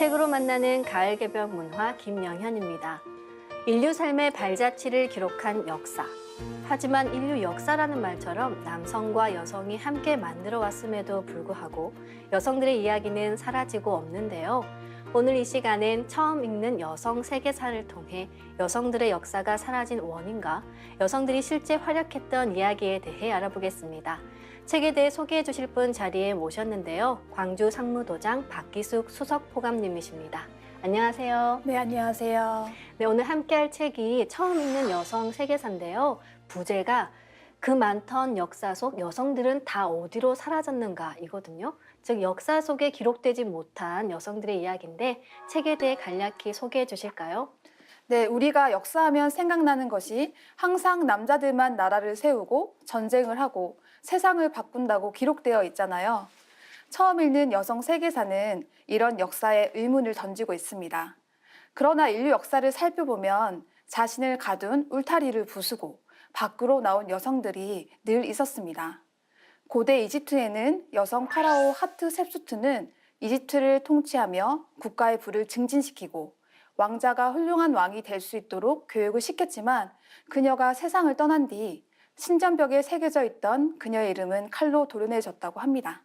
책으로 만나는 가을 개벽 문화 김영현입니다. 인류 삶의 발자취를 기록한 역사. 하지만 인류 역사라는 말처럼 남성과 여성이 함께 만들어 왔음에도 불구하고 여성들의 이야기는 사라지고 없는데요. 오늘 이 시간엔 처음 읽는 여성 세계사를 통해 여성들의 역사가 사라진 원인과 여성들이 실제 활약했던 이야기에 대해 알아보겠습니다. 책에 대해 소개해 주실 분 자리에 모셨는데요. 광주 상무도장 박기숙 수석포감님이십니다. 안녕하세요. 네, 안녕하세요. 네, 오늘 함께할 책이 처음 읽는 여성 세계사인데요. 부제가 그 많던 역사 속 여성들은 다 어디로 사라졌는가 이거든요. 즉 역사 속에 기록되지 못한 여성들의 이야기인데 책에 대해 간략히 소개해 주실까요? 네, 우리가 역사하면 생각나는 것이 항상 남자들만 나라를 세우고 전쟁을 하고 세상을 바꾼다고 기록되어 있잖아요. 처음 읽는 여성 세계사는 이런 역사에 의문을 던지고 있습니다. 그러나 인류 역사를 살펴보면 자신을 가둔 울타리를 부수고 밖으로 나온 여성들이 늘 있었습니다. 고대 이집트에는 여성 파라오 하트셉수트는 이집트를 통치하며 국가의 부를 증진시키고 왕자가 훌륭한 왕이 될 수 있도록 교육을 시켰지만 그녀가 세상을 떠난 뒤 신전벽에 새겨져 있던 그녀의 이름은 칼로 도려내졌다고 합니다.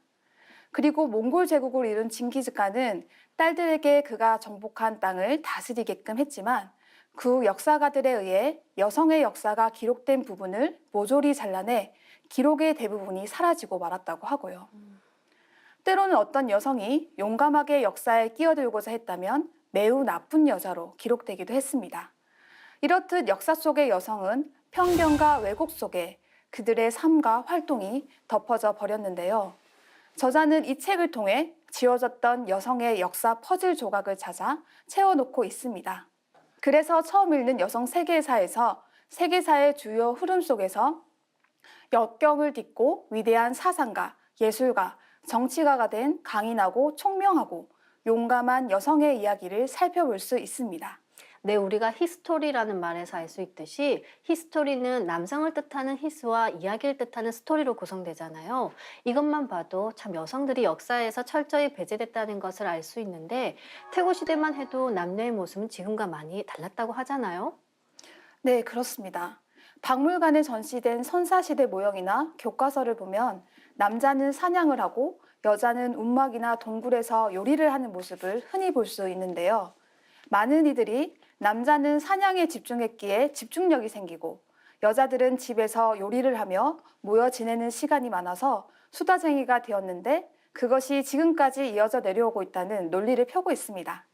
그리고 몽골 제국을 이룬 징기즈칸은 딸들에게 그가 정복한 땅을 다스리게끔 했지만 그 역사가들에 의해 여성의 역사가 기록된 부분을 모조리 잘라내 기록의 대부분이 사라지고 말았다고 하고요. 때로는 어떤 여성이 용감하게 역사에 끼어들고자 했다면 매우 나쁜 여자로 기록되기도 했습니다. 이렇듯 역사 속의 여성은 편견과 왜곡 속에 그들의 삶과 활동이 덮어져 버렸는데요. 저자는 이 책을 통해 지워졌던 여성의 역사 퍼즐 조각을 찾아 채워놓고 있습니다. 그래서 처음 읽는 여성 세계사에서 세계사의 주요 흐름 속에서 역경을 딛고 위대한 사상가, 예술가, 정치가가 된 강인하고 총명하고 용감한 여성의 이야기를 살펴볼 수 있습니다. 네, 우리가 히스토리라는 말에서 알 수 있듯이 히스토리는 남성을 뜻하는 히스와 이야기를 뜻하는 스토리로 구성되잖아요. 이것만 봐도 참 여성들이 역사에서 철저히 배제됐다는 것을 알 수 있는데 태고 시대만 해도 남녀의 모습은 지금과 많이 달랐다고 하잖아요. 네, 그렇습니다. 박물관에 전시된 선사시대 모형이나 교과서를 보면 남자는 사냥을 하고 여자는 움막이나 동굴에서 요리를 하는 모습을 흔히 볼 수 있는데요. 많은 이들이 남자는 사냥에 집중했기에 집중력이 생기고 여자들은 집에서 요리를 하며 모여 지내는 시간이 많아서 수다쟁이가 되었는데 그것이 지금까지 이어져 내려오고 있다는 논리를 펴고 있습니다.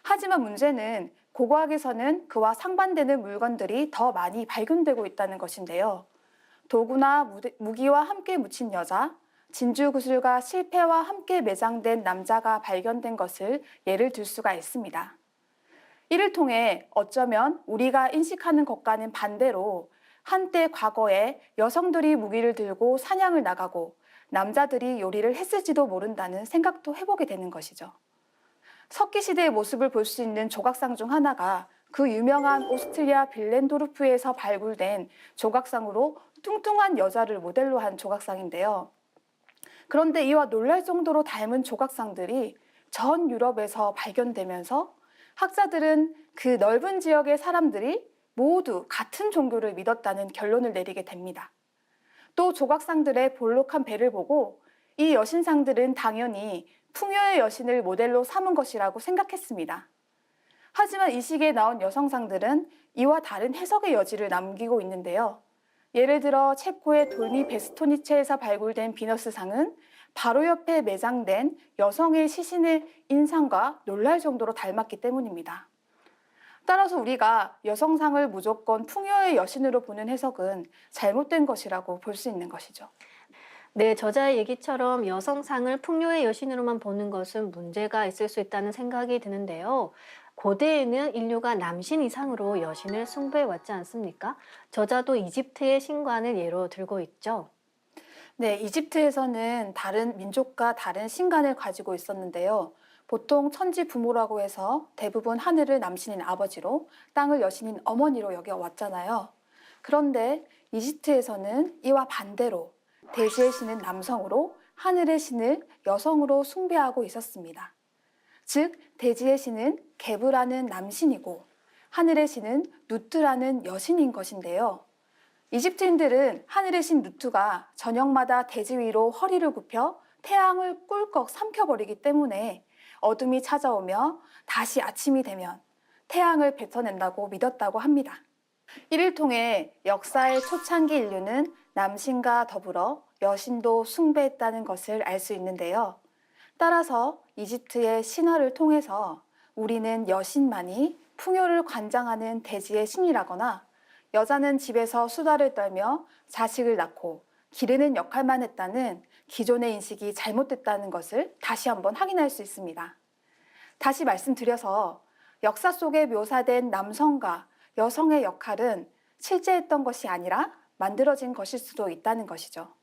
하지만 문제는 고고학에서는 그와 상반되는 물건들이 더 많이 발견되고 있다는 것인데요. 도구나 무기와 함께 묻힌 여자, 진주구슬과 실패와 함께 매장된 남자가 발견된 것을 예를 들 수가 있습니다. 이를 통해 어쩌면 우리가 인식하는 것과는 반대로 한때 과거에 여성들이 무기를 들고 사냥을 나가고 남자들이 요리를 했을지도 모른다는 생각도 해보게 되는 것이죠. 석기시대의 모습을 볼 수 있는 조각상 중 하나가 그 유명한 오스트리아 빌렌도르프에서 발굴된 조각상으로 뚱뚱한 여자를 모델로 한 조각상인데요. 그런데 이와 놀랄 정도로 닮은 조각상들이 전 유럽에서 발견되면서 학자들은 그 넓은 지역의 사람들이 모두 같은 종교를 믿었다는 결론을 내리게 됩니다. 또 조각상들의 볼록한 배를 보고 이 여신상들은 당연히 풍요의 여신을 모델로 삼은 것이라고 생각했습니다. 하지만 이 시기에 나온 여성상들은 이와 다른 해석의 여지를 남기고 있는데요. 예를 들어 체코의 돌미 베스토니체에서 발굴된 비너스상은 바로 옆에 매장된 여성의 시신의 인상과 놀랄 정도로 닮았기 때문입니다. 따라서 우리가 여성상을 무조건 풍요의 여신으로 보는 해석은 잘못된 것이라고 볼 수 있는 것이죠. 네, 저자의 얘기처럼 여성상을 풍요의 여신으로만 보는 것은 문제가 있을 수 있다는 생각이 드는데요. 고대에는 인류가 남신 이상으로 여신을 숭배해 왔지 않습니까? 저자도 이집트의 신관을 예로 들고 있죠. 네, 이집트에서는 다른 민족과 다른 신관을 가지고 있었는데요. 보통 천지 부모라고 해서 대부분 하늘을 남신인 아버지로 땅을 여신인 어머니로 여겨왔잖아요. 그런데 이집트에서는 이와 반대로 대지의 신은 남성으로 하늘의 신을 여성으로 숭배하고 있었습니다. 즉 대지의 신은 게브라는 남신이고 하늘의 신은 누트라는 여신인 것인데요. 이집트인들은 하늘의 신 누트가 저녁마다 대지 위로 허리를 굽혀 태양을 꿀꺽 삼켜버리기 때문에 어둠이 찾아오며 다시 아침이 되면 태양을 뱉어낸다고 믿었다고 합니다. 이를 통해 역사의 초창기 인류는 남신과 더불어 여신도 숭배했다는 것을 알 수 있는데요. 따라서 이집트의 신화를 통해서 우리는 여신만이 풍요를 관장하는 대지의 신이라거나 여자는 집에서 수다를 떨며 자식을 낳고 기르는 역할만 했다는 기존의 인식이 잘못됐다는 것을 다시 한번 확인할 수 있습니다. 다시 말씀드려서 역사 속에 묘사된 남성과 여성의 역할은 실제 했던 것이 아니라 만들어진 것일 수도 있다는 것이죠.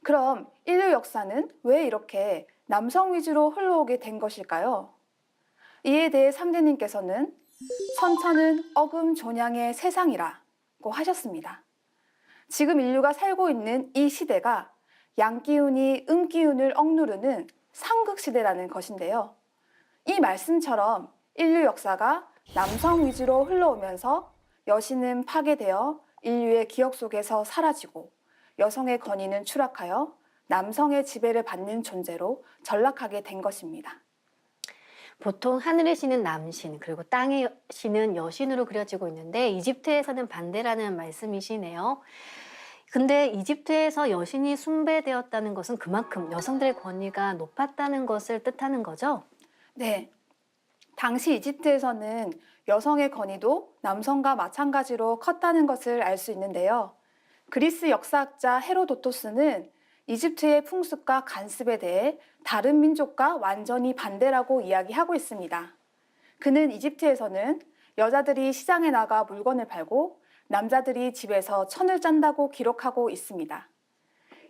그럼 인류 역사는 왜 이렇게 남성 위주로 흘러오게 된 것일까요? 이에 대해 상제님께서는 선천은 어금존양의 세상이라고 하셨습니다. 지금 인류가 살고 있는 이 시대가 양기운이 음기운을 억누르는 상극시대라는 것인데요. 이 말씀처럼 인류 역사가 남성 위주로 흘러오면서 여신은 파괴되어 인류의 기억 속에서 사라지고 여성의 권위는 추락하여 남성의 지배를 받는 존재로 전락하게 된 것입니다. 보통 하늘의 신은 남신, 그리고 땅의 신은 여신으로 그려지고 있는데 이집트에서는 반대라는 말씀이시네요. 근데 이집트에서 여신이 숭배되었다는 것은 그만큼 여성들의 권위가 높았다는 것을 뜻하는 거죠? 네. 당시 이집트에서는 여성의 권위도 남성과 마찬가지로 컸다는 것을 알 수 있는데요. 그리스 역사학자 헤로도토스는 이집트의 풍습과 관습에 대해 다른 민족과 완전히 반대라고 이야기하고 있습니다. 그는 이집트에서는 여자들이 시장에 나가 물건을 팔고 남자들이 집에서 천을 짠다고 기록하고 있습니다.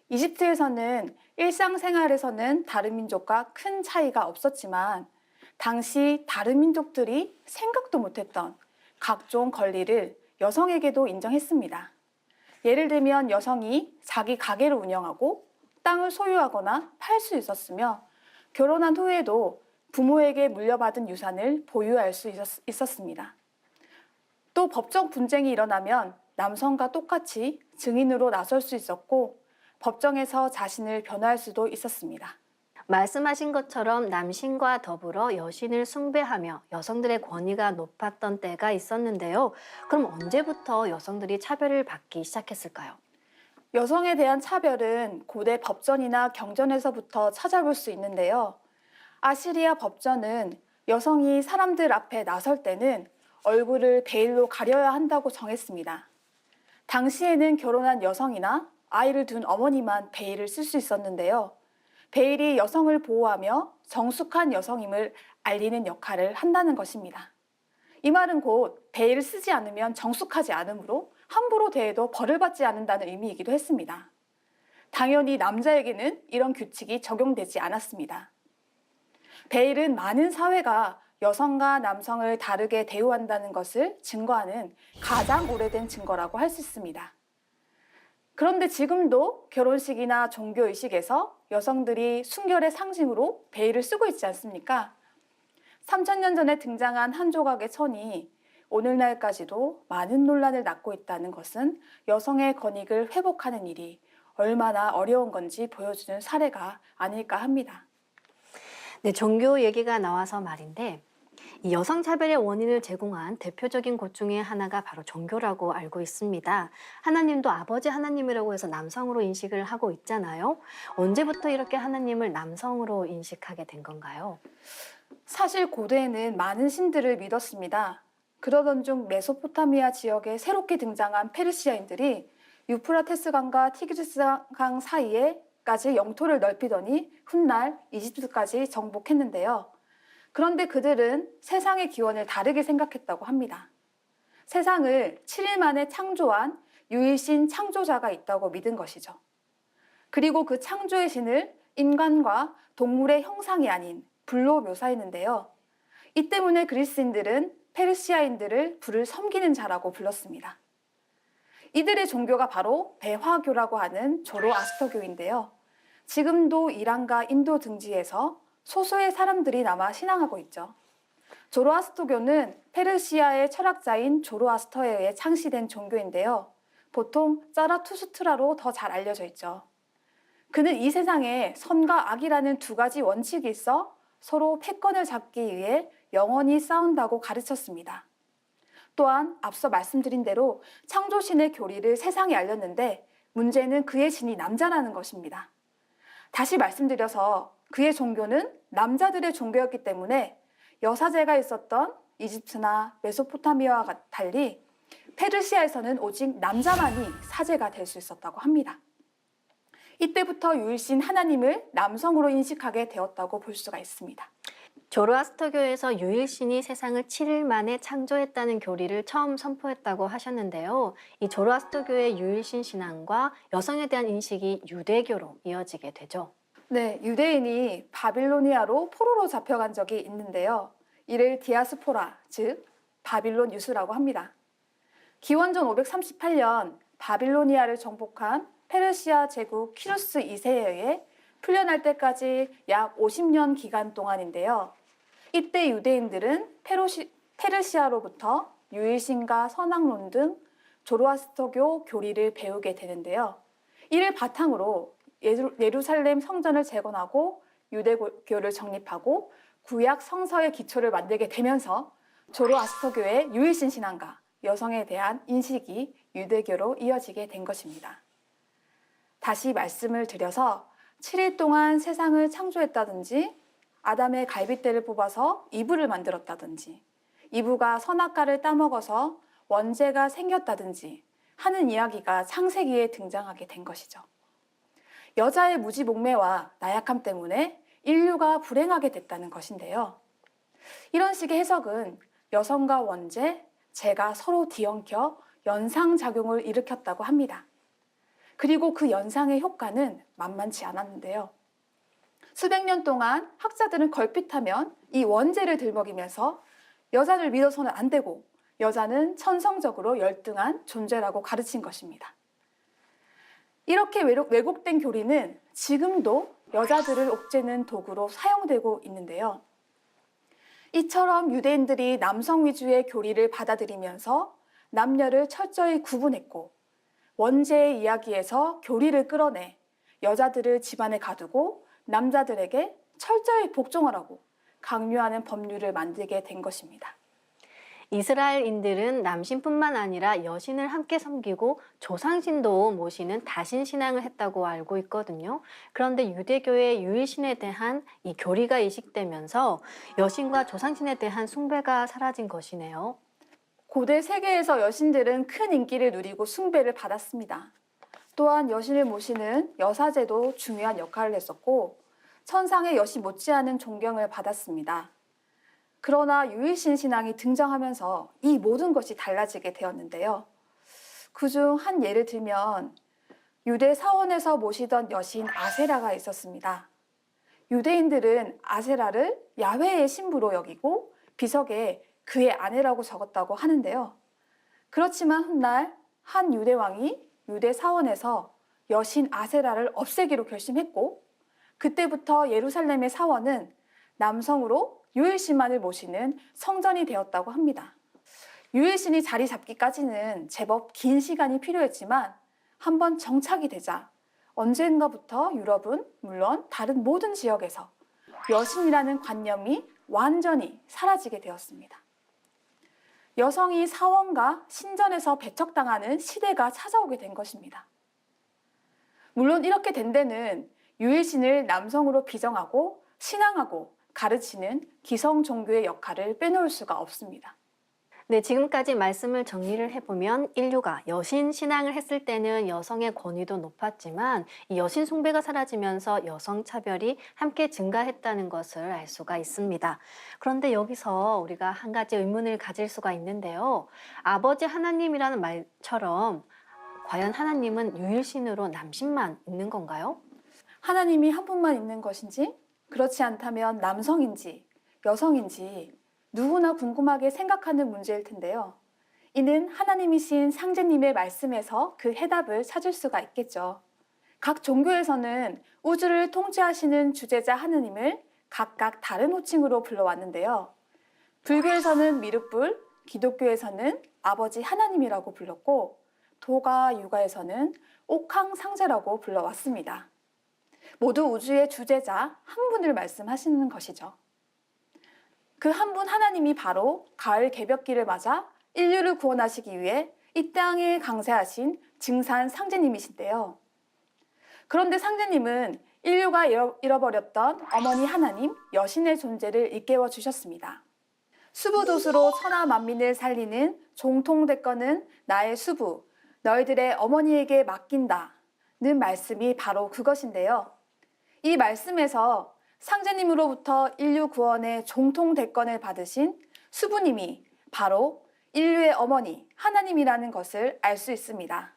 이집트에서는 일상생활에서는 다른 민족과 큰 차이가 없었지만 당시 다른 민족들이 생각도 못했던 각종 권리를 여성에게도 인정했습니다. 예를 들면 여성이 자기 가게를 운영하고 땅을 소유하거나 팔 수 있었으며 결혼한 후에도 부모에게 물려받은 유산을 보유할 수 있었습니다. 또 법적 분쟁이 일어나면 남성과 똑같이 증인으로 나설 수 있었고 법정에서 자신을 변호할 수도 있었습니다. 말씀하신 것처럼 남신과 더불어 여신을 숭배하며 여성들의 권위가 높았던 때가 있었는데요. 그럼 언제부터 여성들이 차별을 받기 시작했을까요? 여성에 대한 차별은 고대 법전이나 경전에서부터 찾아볼 수 있는데요. 아시리아 법전은 여성이 사람들 앞에 나설 때는 얼굴을 베일로 가려야 한다고 정했습니다. 당시에는 결혼한 여성이나 아이를 둔 어머니만 베일을 쓸 수 있었는데요. 베일이 여성을 보호하며 정숙한 여성임을 알리는 역할을 한다는 것입니다. 이 말은 곧 베일을 쓰지 않으면 정숙하지 않으므로 함부로 대해도 벌을 받지 않는다는 의미이기도 했습니다. 당연히 남자에게는 이런 규칙이 적용되지 않았습니다. 베일은 많은 사회가 여성과 남성을 다르게 대우한다는 것을 증거하는 가장 오래된 증거라고 할 수 있습니다. 그런데 지금도 결혼식이나 종교의식에서 여성들이 순결의 상징으로 베일을 쓰고 있지 않습니까? 3000년 전에 등장한 한 조각의 천이 오늘날까지도 많은 논란을 낳고 있다는 것은 여성의 권익을 회복하는 일이 얼마나 어려운 건지 보여주는 사례가 아닐까 합니다. 네, 종교 얘기가 나와서 말인데 이 여성 차별의 원인을 제공한 대표적인 곳 중에 하나가 바로 종교라고 알고 있습니다. 하나님도 아버지 하나님이라고 해서 남성으로 인식을 하고 있잖아요. 언제부터 이렇게 하나님을 남성으로 인식하게 된 건가요? 사실 고대에는 많은 신들을 믿었습니다. 그러던 중 메소포타미아 지역에 새롭게 등장한 페르시아인들이 유프라테스 강과 티그리스 강 사이에까지 영토를 넓히더니 훗날 이집트까지 정복했는데요. 그런데 그들은 세상의 기원을 다르게 생각했다고 합니다. 세상을 7일 만에 창조한 유일신 창조자가 있다고 믿은 것이죠. 그리고 그 창조의 신을 인간과 동물의 형상이 아닌 불로 묘사했는데요. 이 때문에 그리스인들은 페르시아인들을 불을 섬기는 자라고 불렀습니다. 이들의 종교가 바로 배화교라고 하는 조로아스터교인데요. 지금도 이란과 인도 등지에서 소수의 사람들이 남아 신앙하고 있죠. 조로아스터교는 페르시아의 철학자인 조로아스터에 의해 창시된 종교인데요. 보통 짜라투스트라로 더 잘 알려져 있죠. 그는 이 세상에 선과 악이라는 두 가지 원칙이 있어 서로 패권을 잡기 위해 영원히 싸운다고 가르쳤습니다. 또한 앞서 말씀드린 대로 창조신의 교리를 세상에 알렸는데 문제는 그의 신이 남자라는 것입니다. 다시 말씀드려서 그의 종교는 남자들의 종교였기 때문에 여사제가 있었던 이집트나 메소포타미아와 달리 페르시아에서는 오직 남자만이 사제가 될 수 있었다고 합니다. 이때부터 유일신 하나님을 남성으로 인식하게 되었다고 볼 수가 있습니다. 조로아스터교에서 유일신이 세상을 7일 만에 창조했다는 교리를 처음 선포했다고 하셨는데요. 이 조로아스터교의 유일신 신앙과 여성에 대한 인식이 유대교로 이어지게 되죠. 네, 유대인이 바빌로니아로 포로로 잡혀간 적이 있는데요. 이를 디아스포라, 즉 바빌론 유수라고 합니다. 기원전 538년 바빌로니아를 정복한 페르시아 제국 키루스 2세에 의해 풀려날 때까지 약 50년 기간 동안인데요. 이때 유대인들은 페르시아로부터 유일신과 선악론 등 조로아스터교 교리를 배우게 되는데요. 이를 바탕으로 예루살렘 성전을 재건하고 유대교를 정립하고 구약 성서의 기초를 만들게 되면서 조로아스터교의 유일신 신앙과 여성에 대한 인식이 유대교로 이어지게 된 것입니다. 다시 말씀을 드려서 7일 동안 세상을 창조했다든지 아담의 갈빗대를 뽑아서 이브를 만들었다든지 이브가 선악과를 따먹어서 원죄가 생겼다든지 하는 이야기가 창세기에 등장하게 된 것이죠. 여자의 무지몽매와 나약함 때문에 인류가 불행하게 됐다는 것인데요. 이런 식의 해석은 여성과 원죄, 죄가 서로 뒤엉켜 연상작용을 일으켰다고 합니다. 그리고 그 연상의 효과는 만만치 않았는데요. 수백 년 동안 학자들은 걸핏하면 이 원죄를 들먹이면서 여자를 믿어서는 안 되고 여자는 천성적으로 열등한 존재라고 가르친 것입니다. 이렇게 왜곡된 교리는 지금도 여자들을 옥죄는 도구로 사용되고 있는데요. 이처럼 유대인들이 남성 위주의 교리를 받아들이면서 남녀를 철저히 구분했고 원죄의 이야기에서 교리를 끌어내 여자들을 집안에 가두고 남자들에게 철저히 복종하라고 강요하는 법률을 만들게 된 것입니다. 이스라엘인들은 남신뿐만 아니라 여신을 함께 섬기고 조상신도 모시는 다신 신앙을 했다고 알고 있거든요. 그런데 유대교의 유일신에 대한 이 교리가 이식되면서 여신과 조상신에 대한 숭배가 사라진 것이네요. 고대 세계에서 여신들은 큰 인기를 누리고 숭배를 받았습니다. 또한 여신을 모시는 여사제도 중요한 역할을 했었고 천상의 여신 못지않은 존경을 받았습니다. 그러나 유일신 신앙이 등장하면서 이 모든 것이 달라지게 되었는데요. 그중 한 예를 들면 유대 사원에서 모시던 여신 아세라가 있었습니다. 유대인들은 아세라를 야훼의 신부로 여기고 비석에 그의 아내라고 적었다고 하는데요. 그렇지만 훗날 한 유대 왕이 유대 사원에서 여신 아세라를 없애기로 결심했고 그때부터 예루살렘의 사원은 남성으로 유일신만을 모시는 성전이 되었다고 합니다. 유일신이 자리 잡기까지는 제법 긴 시간이 필요했지만 한번 정착이 되자 언젠가부터 유럽은 물론 다른 모든 지역에서 여신이라는 관념이 완전히 사라지게 되었습니다. 여성이 사원과 신전에서 배척당하는 시대가 찾아오게 된 것입니다. 물론 이렇게 된 데는 유일신을 남성으로 비정하고 신앙하고 가르치는 기성 종교의 역할을 빼놓을 수가 없습니다. 네, 지금까지 말씀을 정리를 해보면 인류가 여신 신앙을 했을 때는 여성의 권위도 높았지만 이 여신 숭배가 사라지면서 여성 차별이 함께 증가했다는 것을 알 수가 있습니다. 그런데 여기서 우리가 한 가지 의문을 가질 수가 있는데요. 아버지 하나님이라는 말처럼 과연 하나님은 유일신으로 남신만 있는 건가요? 하나님이 한 분만 있는 것인지 그렇지 않다면 남성인지 여성인지 누구나 궁금하게 생각하는 문제일 텐데요. 이는 하나님이신 상제님의 말씀에서 그 해답을 찾을 수가 있겠죠. 각 종교에서는 우주를 통치하시는 주제자 하느님을 각각 다른 호칭으로 불러왔는데요. 불교에서는 미륵불, 기독교에서는 아버지 하나님이라고 불렀고 도가 유가에서는 옥황상제라고 불러왔습니다. 모두 우주의 주제자 한 분을 말씀하시는 것이죠. 그 한 분 하나님이 바로 가을 개벽기를 맞아 인류를 구원하시기 위해 이 땅에 강세하신 증산 상제님이신데요. 그런데 상제님은 인류가 잃어버렸던 어머니 하나님, 여신의 존재를 일깨워 주셨습니다. 수부도수로 천하 만민을 살리는 종통대권은 나의 수부, 너희들의 어머니에게 맡긴다는 말씀이 바로 그것인데요. 이 말씀에서 상제님으로부터 인류 구원의 종통대권을 받으신 수부님이 바로 인류의 어머니 하나님이라는 것을 알 수 있습니다.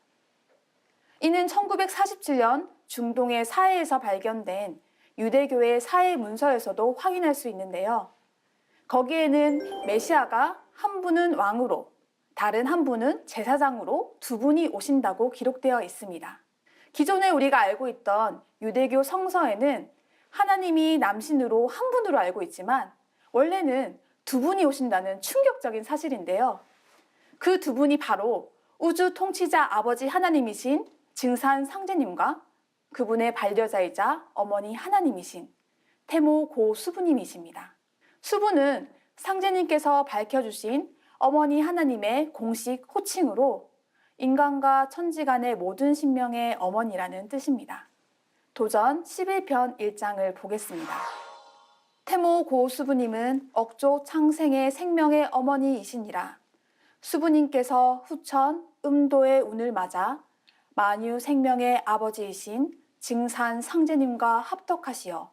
이는 1947년 중동의 사해에서 발견된 유대교의 사해 문서에서도 확인할 수 있는데요. 거기에는 메시아가 한 분은 왕으로, 다른 한 분은 제사장으로 두 분이 오신다고 기록되어 있습니다. 기존에 우리가 알고 있던 유대교 성서에는 하나님이 남신으로 한 분으로 알고 있지만 원래는 두 분이 오신다는 충격적인 사실인데요. 그 두 분이 바로 우주 통치자 아버지 하나님이신 증산 상제님과 그분의 반려자이자 어머니 하나님이신 태모 고 수부님이십니다. 수부는 상제님께서 밝혀주신 어머니 하나님의 공식 호칭으로 인간과 천지 간의 모든 신명의 어머니라는 뜻입니다. 도전 11편 1장을 보겠습니다. 태모 고 수부님은 억조 창생의 생명의 어머니이시니라. 수부님께서 후천 음도의 운을 맞아 만유 생명의 아버지이신 증산 상제님과 합덕하시어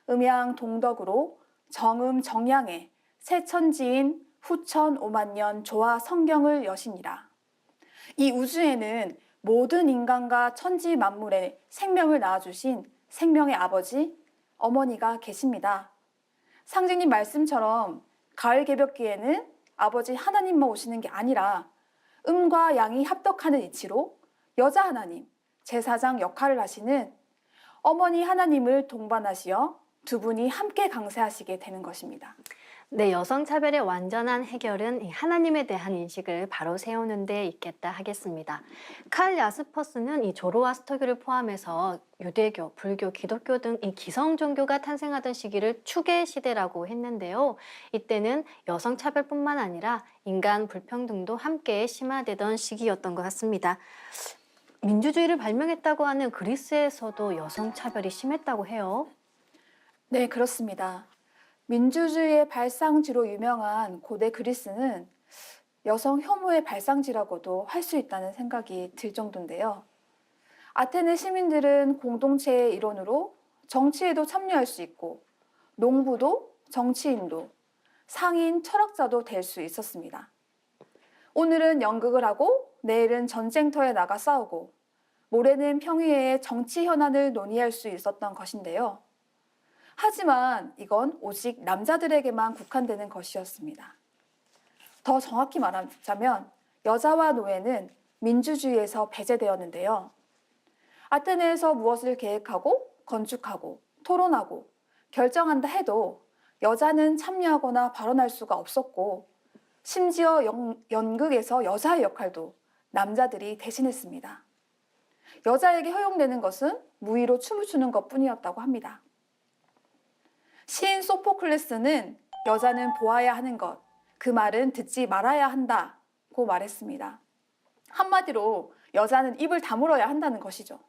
음양 동덕으로 정음 정양의 새천지인 후천 5만년 조화 성경을 여시니라. 이 우주에는 모든 인간과 천지 만물에 생명을 낳아주신 생명의 아버지, 어머니가 계십니다. 상제님 말씀처럼 가을 개벽기에는 아버지 하나님만 오시는 게 아니라 음과 양이 합덕하는 이치로 여자 하나님, 제사장 역할을 하시는 어머니 하나님을 동반하시어 두 분이 함께 강세하시게 되는 것입니다. 네, 여성차별의 완전한 해결은 이 하나님에 대한 인식을 바로 세우는 데 있겠다 하겠습니다. 칼 야스퍼스는 이 조로아스터교를 포함해서 유대교, 불교, 기독교 등 이 기성 종교가 탄생하던 시기를 추계 시대라고 했는데요. 이때는 여성차별뿐만 아니라 인간 불평등도 함께 심화되던 시기였던 것 같습니다. 민주주의를 발명했다고 하는 그리스에서도 여성차별이 심했다고 해요. 네, 그렇습니다. 민주주의의 발상지로 유명한 고대 그리스는 여성 혐오의 발상지라고도 할 수 있다는 생각이 들 정도인데요. 아테네 시민들은 공동체의 일원으로 정치에도 참여할 수 있고 농부도 정치인도 상인 철학자도 될 수 있었습니다. 오늘은 연극을 하고 내일은 전쟁터에 나가 싸우고 모레는 평의회의 정치 현안을 논의할 수 있었던 것인데요. 하지만 이건 오직 남자들에게만 국한되는 것이었습니다. 더 정확히 말하자면 여자와 노예는 민주주의에서 배제되었는데요. 아테네에서 무엇을 계획하고 건축하고 토론하고 결정한다 해도 여자는 참여하거나 발언할 수가 없었고 심지어 연극에서 여자의 역할도 남자들이 대신했습니다. 여자에게 허용되는 것은 무의로 춤을 추는 것뿐이었다고 합니다. 시인 소포클레스는 여자는 보아야 하는 것, 그 말은 듣지 말아야 한다고 말했습니다. 한마디로 여자는 입을 다물어야 한다는 것이죠.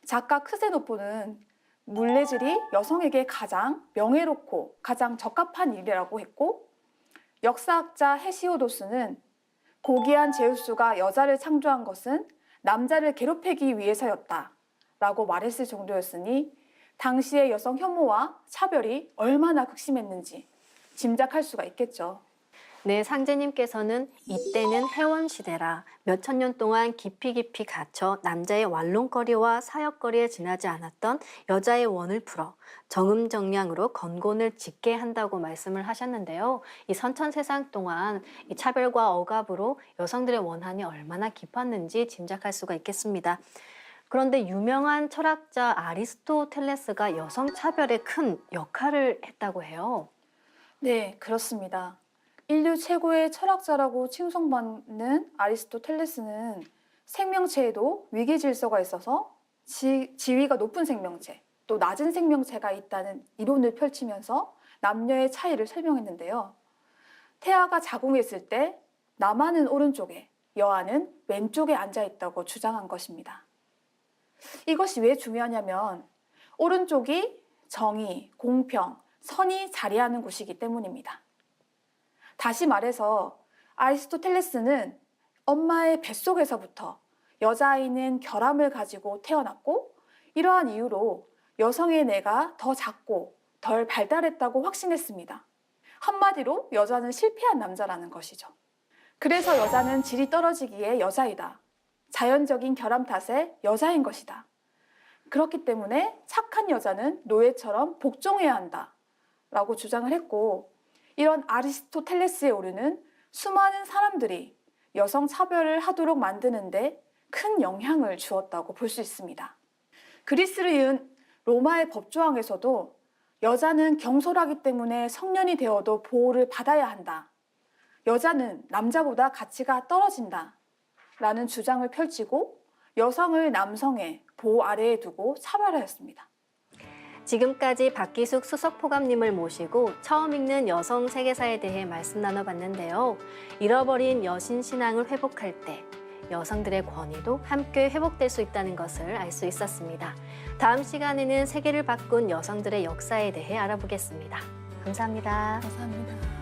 작가 크세노포는 물레질이 여성에게 가장 명예롭고 가장 적합한 일이라고 했고, 역사학자 헤시오도스는 고귀한 제우스가 여자를 창조한 것은 남자를 괴롭히기 위해서였다라고 말했을 정도였으니 당시의 여성 혐오와 차별이 얼마나 극심했는지 짐작할 수가 있겠죠. 네, 상제님께서는 이때는 해원시대라 몇천 년 동안 깊이 갇혀 남자의 완롱거리와 사역거리에 지나지 않았던 여자의 원을 풀어 정음정량으로 건곤을 짓게 한다고 말씀을 하셨는데요. 이 선천세상 동안 이 차별과 억압으로 여성들의 원한이 얼마나 깊었는지 짐작할 수가 있겠습니다. 그런데 유명한 철학자 아리스토텔레스가 여성 차별에 큰 역할을 했다고 해요. 네, 그렇습니다. 인류 최고의 철학자라고 칭송받는 아리스토텔레스는 생명체에도 위계 질서가 있어서 지위가 높은 생명체, 또 낮은 생명체가 있다는 이론을 펼치면서 남녀의 차이를 설명했는데요. 태아가 자궁했을 때 남아는 오른쪽에, 여아는 왼쪽에 앉아 있다고 주장한 것입니다. 이것이 왜 중요하냐면 오른쪽이 정의, 공평, 선이 자리하는 곳이기 때문입니다. 다시 말해서 아리스토텔레스는 엄마의 뱃속에서부터 여자아이는 결함을 가지고 태어났고 이러한 이유로 여성의 뇌가 더 작고 덜 발달했다고 확신했습니다. 한마디로 여자는 실패한 남자라는 것이죠. 그래서 여자는 질이 떨어지기에 여자이다. 자연적인 결함 탓에 여자인 것이다. 그렇기 때문에 착한 여자는 노예처럼 복종해야 한다. 라고 주장을 했고 이런 아리스토텔레스의 오류는 수많은 사람들이 여성 차별을 하도록 만드는데 큰 영향을 주었다고 볼 수 있습니다. 그리스를 이은 로마의 법조항에서도 여자는 경솔하기 때문에 성년이 되어도 보호를 받아야 한다. 여자는 남자보다 가치가 떨어진다. 라는 주장을 펼치고 여성을 남성의 보호 아래에 두고 차별하였습니다. 지금까지 박기숙 수석포감님을 모시고 처음 읽는 여성 세계사에 대해 말씀 나눠봤는데요. 잃어버린 여신 신앙을 회복할 때 여성들의 권위도 함께 회복될 수 있다는 것을 알 수 있었습니다. 다음 시간에는 세계를 바꾼 여성들의 역사에 대해 알아보겠습니다. 감사합니다. 감사합니다.